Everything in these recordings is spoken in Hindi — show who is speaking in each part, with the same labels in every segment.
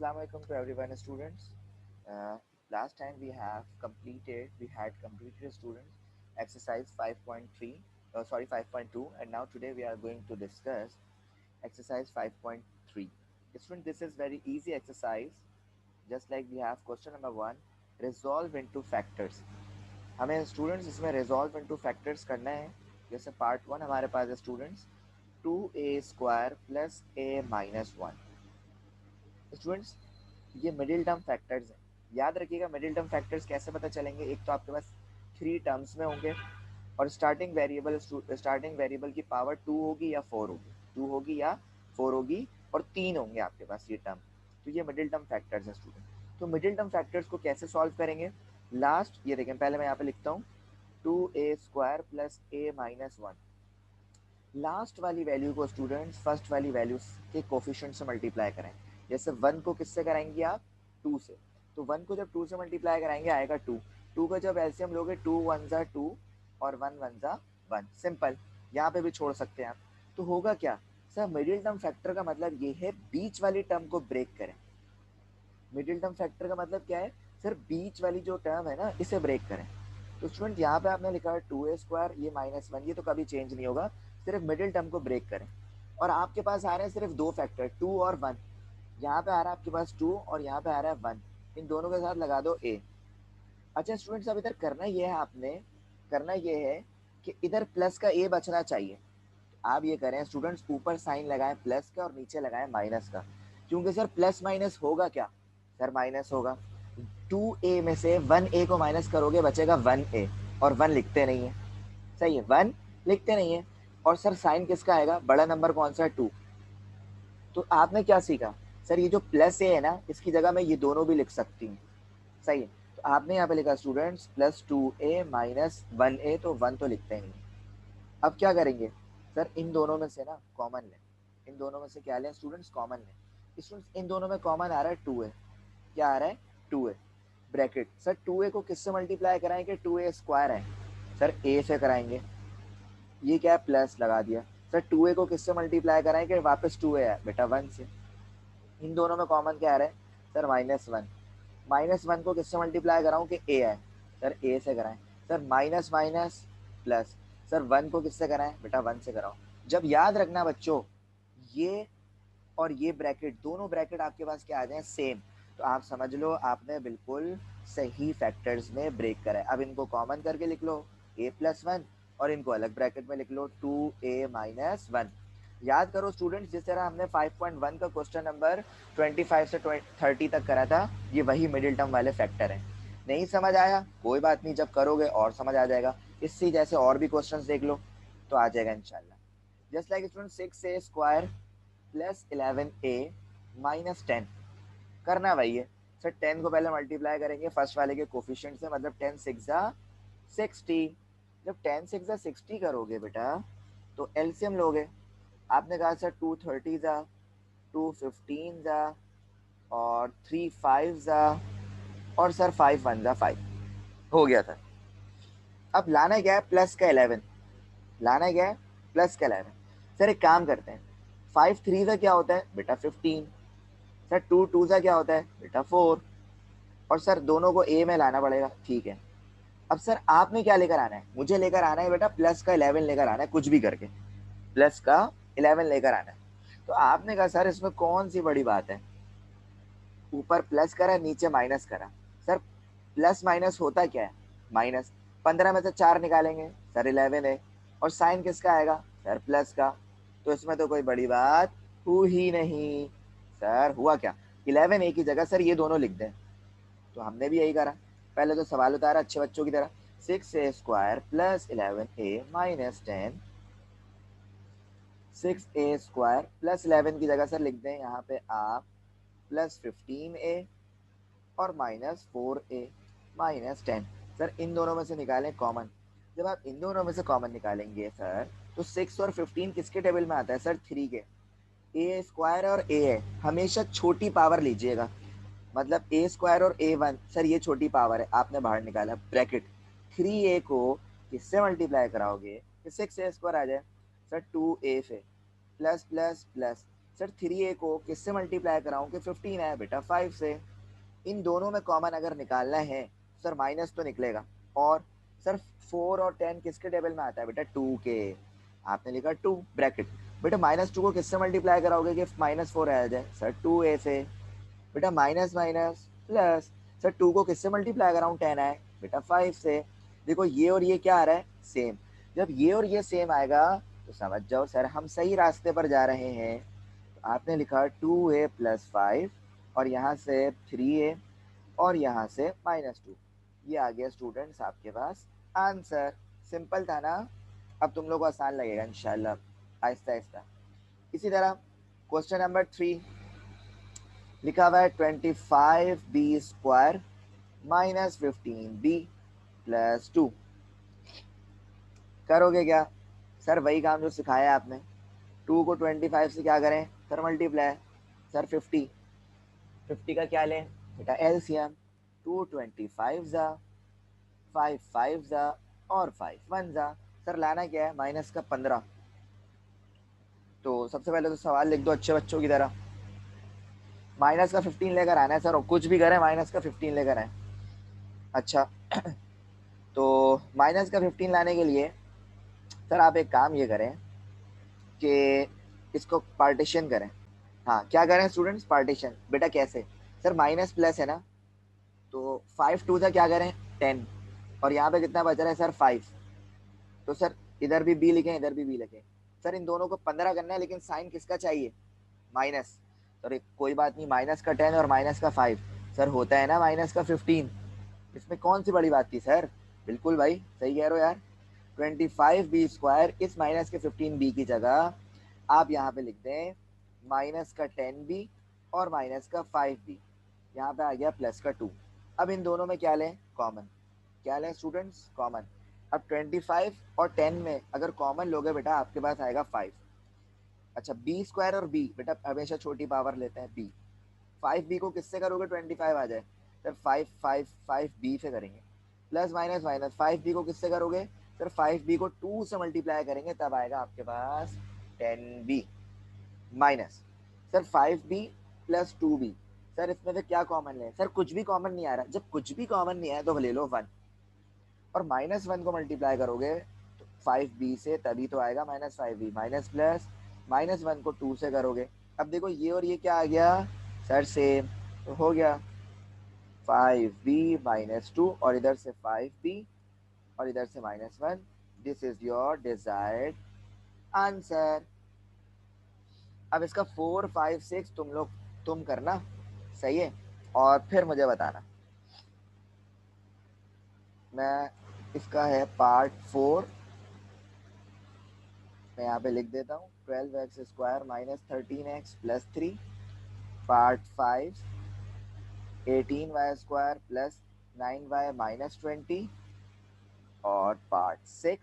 Speaker 1: Assalamu alaikum to everyone, students. Last time we had completed students exercise 5.3, sorry 5.2, and now today we are going to discuss exercise 5.3. Student, this is very easy exercise. Just like we have question number one, resolve into factors. हमें स्टूडेंट्स इसमें रिजॉल्व इनटू फैक्टर्स करना है. जैसे पार्ट वन हमारे पास है students 2a² plus a-1. Students ये मिडिल टर्म फैक्टर्स हैं. याद रखिएगा मिडिल टर्म फैक्टर्स कैसे पता चलेंगे. एक तो आपके पास थ्री टर्म्स में होंगे और स्टार्टिंग वेरिएबल की पावर 2 होगी या 4 होगी. 2 होगी या 4 होगी और 3 होंगे आपके पास ये टर्म. तो ये मिडिल टर्म फैक्टर्स हैं स्टूडेंट. तो मिडिल टर्म फैक्टर्स को कैसे सॉल्व करेंगे. लास्ट ये देखें, पहले मैं यहाँ पे लिखता हूँ 2a² प्लस a-1. लास्ट वाली वैल्यू को स्टूडेंट्स फर्स्ट वाली वैल्यू के कोफिशिएंट से मल्टीप्लाई करें. जैसे 1 को किससे कराएंगे आप, 2 से. तो 1 को जब 2 से मल्टीप्लाई कराएंगे आएगा 2. 2 का जब एलसीएम लोगे 2 1 जा 2 और 1 1 जा 1. सिंपल. यहाँ पे भी छोड़ सकते हैं आप. तो होगा क्या सर, मिडिल टर्म फैक्टर का मतलब ये है बीच वाली टर्म को ब्रेक करें. मिडिल टर्म फैक्टर का मतलब क्या है सर, बीच वाली जो टर्म है ना इसे ब्रेक करें. तो स्टूडेंट यहाँ पे आपने लिखा है 2a², ये -1, ये तो कभी चेंज नहीं होगा. सिर्फ मिडिल टर्म को ब्रेक करें. और आपके पास आ रहे हैं सिर्फ दो फैक्टर 2 और 1. यहाँ पे आ रहा है आपके पास 2 और यहाँ पे आ रहा है 1. इन दोनों के साथ लगा दो a. अच्छा स्टूडेंट्स, अब इधर करना ये है, आपने करना ये है कि इधर प्लस का a बचना चाहिए. आप ये करें स्टूडेंट्स, ऊपर साइन लगाएं प्लस का और नीचे लगाएं माइनस का. क्योंकि सर प्लस माइनस होगा क्या सर, माइनस होगा. 2a में से 1a को माइनस करोगे बचेगा 1a. और 1 लिखते नहीं है. सही है, 1 लिखते नहीं है. और सर साइन किसका आएगा, बड़ा नंबर कौन सा है, 2. तो आपने क्या सीखा सर, ये जो प्लस ए है ना इसकी जगह मैं ये दोनों भी लिख सकती हूँ. सही है. तो आपने यहाँ पे लिखा students plus 2a minus 1a, तो 1 तो लिखते ही नहीं. अब क्या करेंगे सर, इन दोनों में से ना कॉमन लें. इन दोनों में से क्या लें स्टूडेंट्स, कॉमन लें. स्टूडेंट्स इन दोनों में कॉमन आ रहा है 2a. क्या आ रहा है, 2a. ब्रैकेट. सर 2a को किससे मल्टीप्लाई कराएंगे, 2a² है सर, a से कराएंगे. ये क्या है, प्लस लगा दिया. सर 2a को किससे मल्टीप्लाई कराएंगे, वापस 2a है बेटा 1 से. इन दोनों में कॉमन क्या आ रहा है सर, -1. -1 को किससे मल्टीप्लाई कराऊं कि a है सर, a से कराएं. Sir minus minus plus. Sir 1 को किससे कराएं बेटा, 1 से कराओ. जब याद रखना बच्चों, ये और ये ब्रैकेट, दोनों ब्रैकेट आपके पास क्या आ जाए, सेम. तो आप समझ लो आपने बिल्कुल सही फैक्टर्स में ब्रेक करा है. अब इनको कॉमन करके लिख लो a+1 और इनको अलग ब्रैकेट में लिख लो 2a-1. याद करो स्टूडेंट्स, जिस तरह हमने 5.1 का क्वेश्चन नंबर 25 से 30 तक करा था, ये वही मिडिल टर्म वाले फैक्टर हैं. नहीं समझ आया कोई बात नहीं, जब करोगे और समझ आ जाएगा. इससे जैसे और भी क्वेश्चंस देख लो तो आ जाएगा इंशाल्लाह. Just like student 6a² plus 11a minus 10. करना वही है सर, 10 को पहले मल्टीप्लाई करेंगे फर्स्ट वाले के कोफिशिएंट से, मतलब 10 6 जा 60. जब 10 6 जा 60 करोगे बेटा तो एलसीएम लोगे. आपने कहा सर 2 30 जा, 2 15 जा, और 3 5 जा, और सर 5 1 जा 5. हो गया सर. अब लाना क्या है, प्लस का 11. लाना क्या है, प्लस का 11. सर एक काम करते हैं, 5 3 का क्या होता है बेटा 15. सर 2 2 का क्या होता है बेटा 4. और सर दोनों को ए में लाना पड़ेगा. ठीक है. अब सर आपने क्या लेकर आना है, मुझे लेकर आना है बेटा प्लस का 11 लेकर आना है, कुछ भी करके प्लस का 11 लेकर आना है. तो आपने कहा सर इसमें कौन सी बड़ी बात है, ऊपर प्लस करा नीचे माइनस करा. सर प्लस माइनस होता क्या है, माइनस. 15 में से 4 निकालेंगे सर 11 है. और साइन किसका आएगा सर, प्लस का. तो इसमें तो कोई बड़ी बात हुई ही नहीं. सर हुआ क्या, 11 ए की जगह सर ये दोनों लिख दें. तो हमने भी यही करा. पहले तो सवाल उतारा अच्छे बच्चों की तरह, 6a² plus 11a minus 10. 6a² plus 11 की जगह सर लिख दें यहाँ पे आप प्लस 15a और माइनस 4a माइनस 10. सर इन दोनों में से निकालें कॉमन. जब आप इन दोनों में से कॉमन निकालेंगे सर, तो 6 और 15 किसके टेबल में आता है सर, 3 के. a² और a है, हमेशा छोटी पावर लीजिएगा. मतलब a² और a1, सर ये छोटी पावर है, आपने बाहर निकाला ब्रैकेट. 3a को किससे मल्टीप्लाई कराओगे कि 6a² आ जाए सर, 2a से plus plus plus. Sir 3a को किससे मल्टीप्लाई कराऊं कि 15 है बेटा 5 से। इन दोनों में कॉमन अगर निकालना है सर माइनस तो निकलेगा। और सर 4 और 10 किसके टेबल में आता है बेटा 2 के। आपने लिखा 2 ब्रैकेट। बेटा -2 को किससे मल्टीप्लाई कराओगे कि -4 आ जाए सर 2a से। बेटा माइनस माइनस प्लस। सर 2 को किससे मल्टीप्लाई कराऊं 10 आए बेटा 5 से। देखो ये और ये क्या आ रहा है सेम। जब ये और ये सेम आएगा तो समझ जाओ सर हम सही रास्ते पर जा रहे हैं। तो आपने लिखा 2a + 5 और यहाँ से 3a और यहाँ से -2। ये आ गया स्टूडेंट्स आपके पास आंसर। सिंपल था ना। अब तुम लोग को आसान लगेगा इंशाल्लाह आहिस्ता आहिस्ता। इसी तरह क्वेश्चन नंबर 3 लिखा हुआ है 25b² - 15b + 2। करोगे क्या सर वही काम जो सिखाया आपने। 2 को 25 से क्या करें सर मल्टीप्लाई। सर 50 का क्या लें बेटा एलसीएम। 2 25 जा 5 5 जा और 5 1 जा। सर लाना क्या है माइनस का 15। तो सबसे पहले तो सवाल लिख दो अच्छे बच्चों की तरह। माइनस का 15 लेकर आना है सर और कुछ भी करें माइनस का 15 लेकर आए। अच्छा तो माइनस का 15 लाने के लिए सर आप एक काम ये करें कि इसको पार्टीशन करें। हाँ क्या करें स्टूडेंट्स पार्टीशन। बेटा कैसे सर माइनस प्लस है ना। तो 5 2 था क्या करें 10 और यहाँ पे कितना बच रहा है सर 5। तो सर इधर भी बी लिखें इधर भी बी लिखें। सर इन दोनों को 15 करना है लेकिन साइन किसका चाहिए माइनस। सर कोई बात नहीं माइनस का 10 और माइनस का 5 सर होता है ना माइनस का 15। इसमें कौन सी बड़ी बात थी सर। बिल्कुल भाई सही कह रहे हो यार। 25b² इस माइनस के 15b की जगह आप यहाँ पे लिख दें माइनस का 10b और माइनस का 5b। यहाँ पे आ गया प्लस का 2। अब इन दोनों में क्या लें कॉमन। क्या लें स्टूडेंट्स कॉमन। अब 25 और 10 में अगर कॉमन लोगे बेटा आपके पास आएगा 5। अच्छा b² और b बेटा हमेशा छोटी पावर लेते हैं b। 5b को किससे करोगे 25 आ जाए सर 5 5 5b से करेंगे। प्लस माइनस माइनस 5b को किससे करोगे सर 5b को 2 से मल्टीप्लाई करेंगे तब आएगा आपके पास 10b minus sir 5b + 2b। Sir इसमें से क्या कॉमन लें सर कुछ भी कॉमन नहीं आ रहा। जब कुछ भी कॉमन नहीं आया तो ले लो 1 और -1 को मल्टीप्लाई करोगे तो 5b से तभी तो आएगा -5b माइनस प्लस -1 को 2 से करोगे। अब देखो ये और ये क्या आ गया सर सेम। तो हो गया 5b - 2 और इधर से 5b और इधर से -1। This is your desired answer. अब इसका 4 5 6 तुम लोग तुम करना सही है और फिर मुझे बताना। मैं इसका है पार्ट 4 मैं यहाँ पे लिख देता हूँ 12x² - 13x + 3। Part 5 18y² + 9y - 20। और पार्ट 6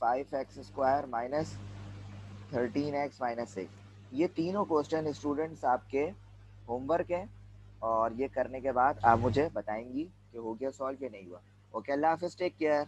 Speaker 1: 5x² - 13x - 6। ये तीनों क्वेश्चन स्टूडेंट्स आपके होमवर्क है और ये करने के बाद आप मुझे बताएंगी कि हो गया सॉल्व या नहीं हुआ। ओके अल्लाह हाफिज टेक केयर।